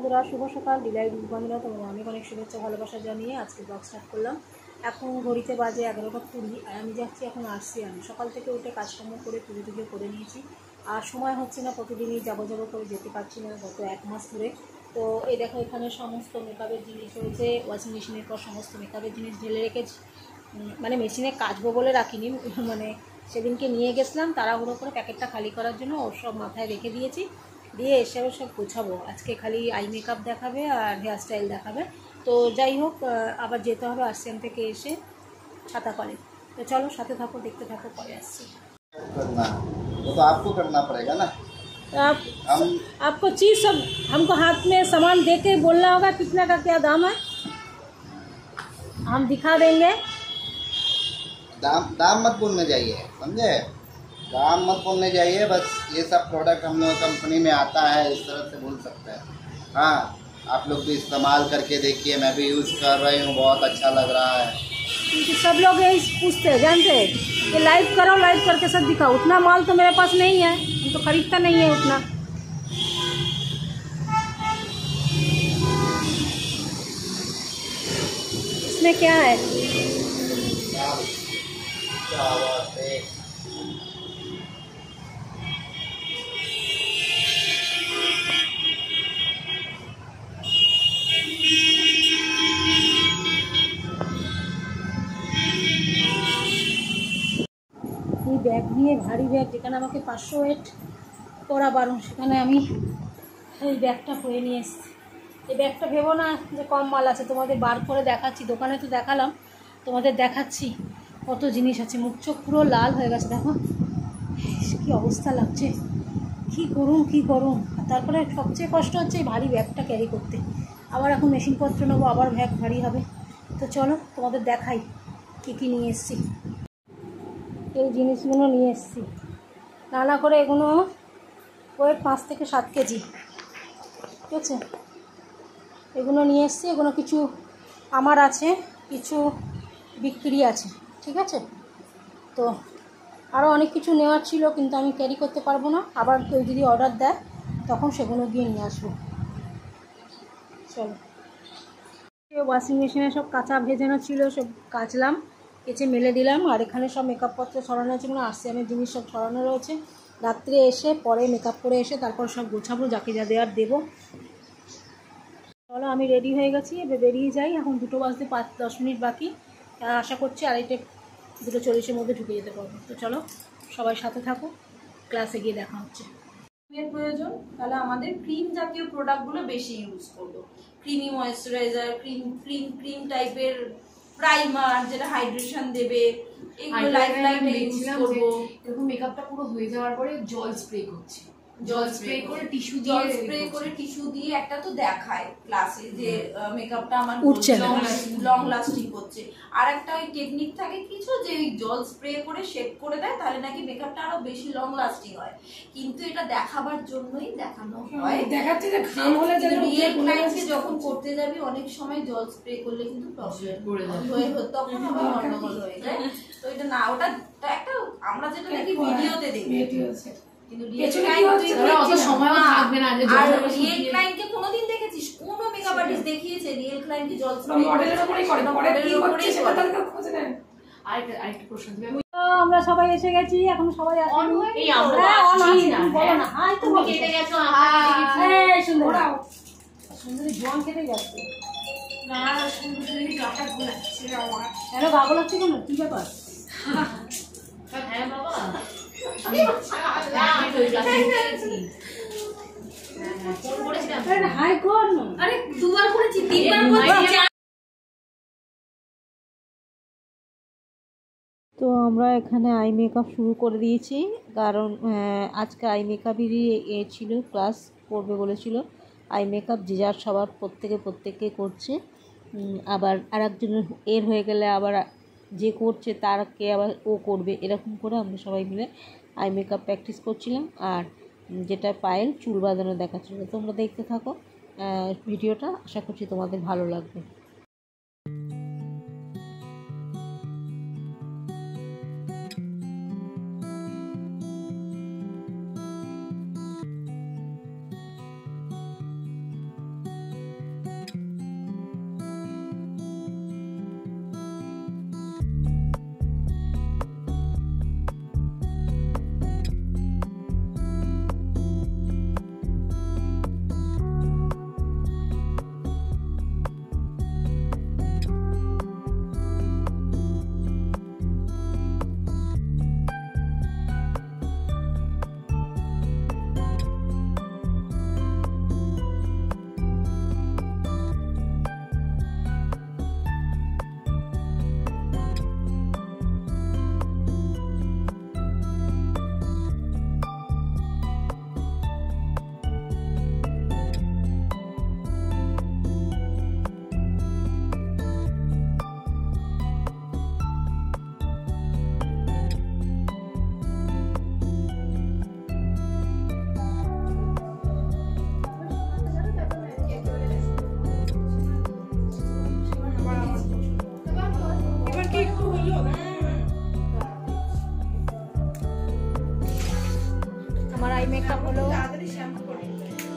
বন্ধুরা, শুভ সকাল। ডিলাইট বন্ধুরা, তোমাদের অনেক অনেক শুভেচ্ছা ভালোবাসা জানিয়ে আজকে ব্লগ স্টার্ট করলাম। এখন ঘড়িতে বাজে 11টা 20 আর আমি যাচ্ছি এখন RCM। সকাল থেকে উঠে কাজকর্ম করে পুজো টুজো করে নিয়েছি, আর সময় হচ্ছে না, প্রতিদিনই যাবো করে যেতে পারছি না গত 1 মাস ধরে। তো এই দেখো, এখানে সমস্ত মেকআপের জিনিস রয়েছে। ওয়াশিং মেশিনের পর সমস্ত মেকআপের জিনিস ঢেলে রেখেছি, মানে মেশিনে কাচবো বলে রাখিনি, মানে সেদিনকে নিয়ে গেছিলাম তাড়াহুড়ো করে প্যাকেটটা খালি করার জন্য, ওর সব মাথায় রেখে দিয়েছি। দিয়ে এসে সব গোছাবো। আজকে খালি আই মেকআপ দেখাবে আর হেয়ার স্টাইল দেখাবে। তো যাই হোক, আবার যেতে হবে RCM থেকে এসে ছাতা কলে। তো চলো সাথে থাকো, দেখতে থাকো, পরে আসছি। करना वो तो आपको करना पड़ेगा ना। आपको चीज़ सब हमको हाथ में सामान दे के बोलना होगा कितना का क्या दाम है, हम दिखा देंगे। दाम मत बोलने जाइए, समझे? दाम मत बोलने जाइए, बस ये सब प्रोडक्ट हम लोग कंपनी में आता है, इस तरह से बोल सकते हैं। हाँ, आप लोग भी इस्तेमाल करके देखिए, मैं भी यूज़ कर रही हूँ, बहुत अच्छा लग रहा है। क्योंकि सब लोग यही पूछते हैं, जानते हैं कि लाइव करो, लाइव करके सब दिखाओ। उतना माल तो मेरे पास नहीं है, हम तो खरीदता नहीं है उतना। इसमें क्या है? এই ব্যাগ নিয়ে, ভারী ব্যাগ, যেখানে আমাকে 500 ওয়েট করা বারণ, সেখানে আমি এই ব্যাগটা করে নিয়ে এসেছি। এই ব্যাগটা ভেবো না যে কম মাল আছে, তোমাদের বার করে দেখাচ্ছি। দোকানে তো দেখালাম, তোমাদের দেখাচ্ছি কত জিনিস আছে। মুখ চোখ পুরো লাল হয়ে গেছে, দেখো কী অবস্থা লাগছে। কী করুন। আর তারপরে সবচেয়ে কষ্ট হচ্ছে এই ভারী ব্যাগটা ক্যারি করতে। আবার এখন মেশিনপত্র নেবো, আবার ব্যাগ ভারী হবে। তো চলো তোমাদের দেখাই কী নিয়ে এসেছি। এই জিনিসগুলো নিয়ে এসেছি, নানা করে এগুলো ওয়েট 5 থেকে 7 কেজি, ঠিক আছে? এগুলো নিয়ে এসেছি। এগুলো কিছু আমার আছে, কিছু বিক্রি আছে, ঠিক আছে? তো আরও অনেক কিছু নেওয়ার ছিল, কিন্তু আমি ক্যারি করতে পারবো না। আবার কেউ যদি অর্ডার দেয় তখন সেগুলো গিয়ে নিয়ে আসবো। চলো, ওয়াশিং মেশিনে সব কাঁচা ভেজানো ছিল, সব কাচলাম, কেচে মেলে দিলাম। আর এখানে সব মেকআপপত্র ছড়ানো আছে, মানে RCM-এর জিনিস সব ছড়ানো রয়েছে। রাত্রে এসে পরে মেকআপ করে এসে তারপর সব গোছাবো, যাকে যা দেওয়ার দেবো। চলো, আমি রেডি হয়ে গেছি, এবার বেরিয়ে যাই। এখন 2টো বাজতে 5-10 মিনিট বাকি। আশা করছি 2:40-এর মধ্যে ঢুকে যেতে পারবো। তো চলো সবাই সাথে থাকো, ক্লাসে গিয়ে দেখা হচ্ছে। প্রয়োজন, তাহলে আমাদের ক্রিম জাতীয় প্রোডাক্টগুলো বেশি ইউজ করব। ক্রিমি ময়েশ্চারাইজার, ক্রিম টাইপের প্রাইমার, যেটা হাইড্রেশন দেবে, এগুলো লাইফ ইউজ করব। এরকম মেকআপটা পুরো হয়ে যাওয়ার পরে জল স্প্রে করছি, জল স্প্রে করে টিস্যু দিয়ে একটা তো দেখায় ক্লাসে যে মেকআপটা আমার লং লাস্টিং করছে। আর একটা ওই টেকনিক থাকে কিছু, যে ওই জল স্প্রে করে শেপ করে দেয়, তাহলে নাকি মেকআপটা আরো বেশি লং লাস্টিং হয়। কিন্তু এটা দেখাবার জন্যই দেখানো হয়, দেখাচ্ছে যে ঘাম হলে রিয়েল ক্লায়েন্টকে যখন করতে যাবি অনেক সময় জল স্প্রে করলে কিন্তু প্রবলেম হয়ে তখন আবার গন্ডগোল হয়ে যায়। তো এটা না, ওটা একটা আমরা যেটা নাকি ভিডিওতে দেখি, কিন্তু রিয়েল ক্লায়েন্টকে কোনোদিন দেখেছিস? কোন মেকআপ আর্টিস্ট দেখিয়েছে রিয়েল ক্লায়েন্টকে জল স্প্রে? মডেলের উপরেই করে, মডেলের উপরেই সেটা তাহলে খোঁজে নেন। আরেকটা প্রশ্ন দিবে। আমরা সবাই এসে গেছি, এখন সবাই আসেনি। এই আমরা আসছি না, বলো না। হাই তো তুমি কেটে গেছো, হাই সুন্দরী জোয়ান কেটে যাচ্ছে না, সুন্দরী গাটা ঘোরাচ্ছে আমার। কেন গা গোলাচ্ছে কেন, কি ব্যাপার? হ্যাঁ বাবা, হাই কর না। আরে 2বার করেছি, 3বার করেছি। তো আমরা এখানে আই মেকআপ শুরু করে দিয়েছি, কারণ আজকে আই মেকআপেরই ছিল, ক্লাস করবে বলেছিল। আই মেকআপ যে যার সবার প্রত্যেকে করছে। আবার আর একজনের হয়ে গেলে আবার যে করছে তারকে আবার ও করবে, এরকম করে আমরা সবাই মিলে আই মেকআপ প্র্যাকটিস করছিলাম। আর যেটা পায়েল চুল বাঁধানো দেখাচ্ছিল। তোমরা দেখতে থাকো ভিডিওটা, আশা করছি তোমাদের ভালো লাগবে। আমার আই মেকআপ হলো। তাড়াতাড়ি শ্যাম্পু করে নিতে হবে।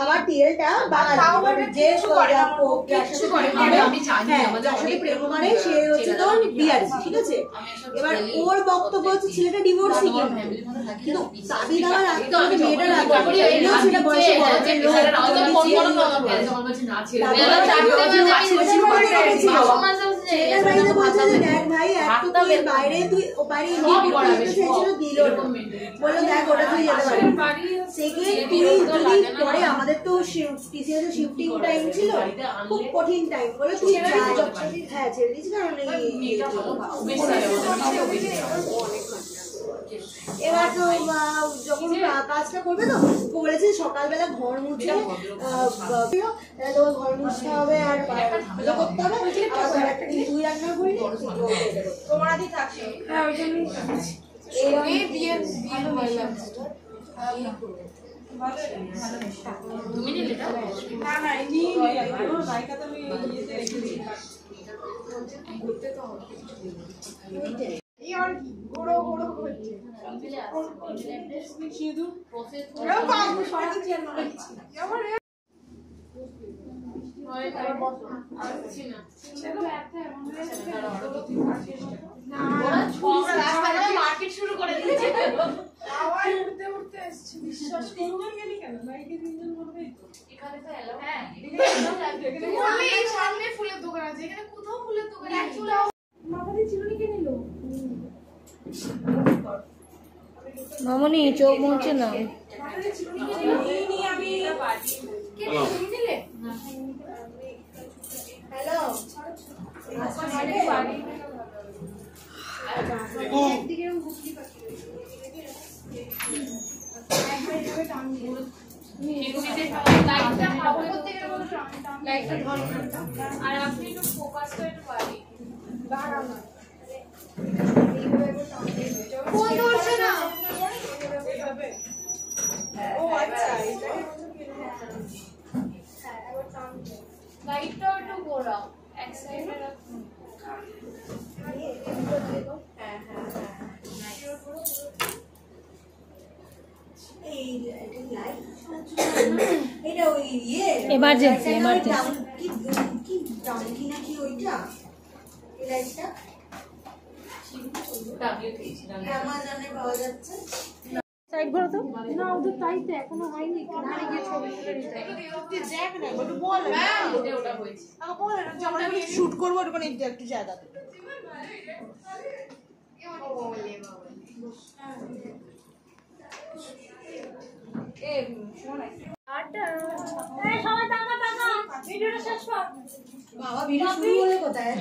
আমার টিএলটা বাঙালি যে মানে সে হচ্ছে তোর বিহারি, ঠিক আছে। এবার ওর বক্তব্য হচ্ছে ছেলেটা ডিভোর্সি, কিন্তু দাবি দেওয়ার আগে মেয়েটার সেটা বয়সে ছেলেটার বাড়িতে বলছে যে দেখ ভাই এক তো তুই বাইরে তুই ও বাইরে ইন্ডিপেন্ডেন্ট চাইছিল দিল না, বললো দেখ ওটা তুই যেতে পারবি। সেকেন্ড তুই যদি পরে আমাদের তো টিসিএস এর শিফটিং টাইম ছিল, খুব কঠিন টাইম, বলে তুই যা। হ্যাঁ ছেড়ে দিয়েছি কারণ এবার তো যখন কাজটা করবে তো বলেছে সকালবেলা ঘর মুছে ঘর মুছতে হবে আর করতে হবে, তুই রান্না করলি তোমার আদি থাকছে। হ্যাঁ ওই জন্য মার্কেট শুরু করে দিয়েছে। সামনে ফুলের দোকান আছে, এখানে কোথাও ফুলের দোকান মামনি চোখ মুছছে না। হ্যালো আর আপনি একটু ফোকাস করে একটু পারি ফোন ধরছে না। ও আচ্ছা লাইটটা একটু ঘোরাও এক সাইডে রাখো। হ্যাঁ হ্যাঁ এটা ওই ইয়ে এমার্জেন্সি কি ডাউনকি নাকি ওইটা এই লাইটটা অ্যামাজনে পাওয়া যাচ্ছে। সাইড ঘোরো তো। না ওদের তাই তো এখনো হয়নি, না গিয়ে ছবি তুলে নিতে তুই দেখ না একটু বল। হ্যাঁ ওটা হয়েছে বল আমরা শুট করব ওখানে একটু জায়গা বাবা ভিডিও শুরু হলে কোথায়?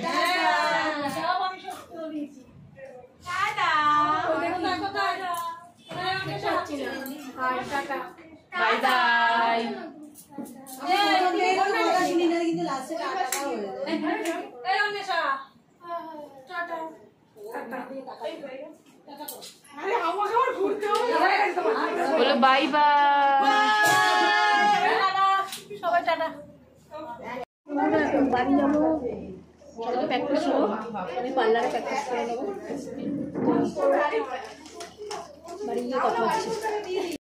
Bye bye. কিন্তু লাস্টে টাটা হয়ে বলো বাই বাই। সবাই টাটা। এখন বাড়ি যাবো, প্র্যাকটিস করবো, আমি পার্লারে প্র্যাকটিস করে নেবো, বাড়ি গিয়ে কথা হচ্ছে।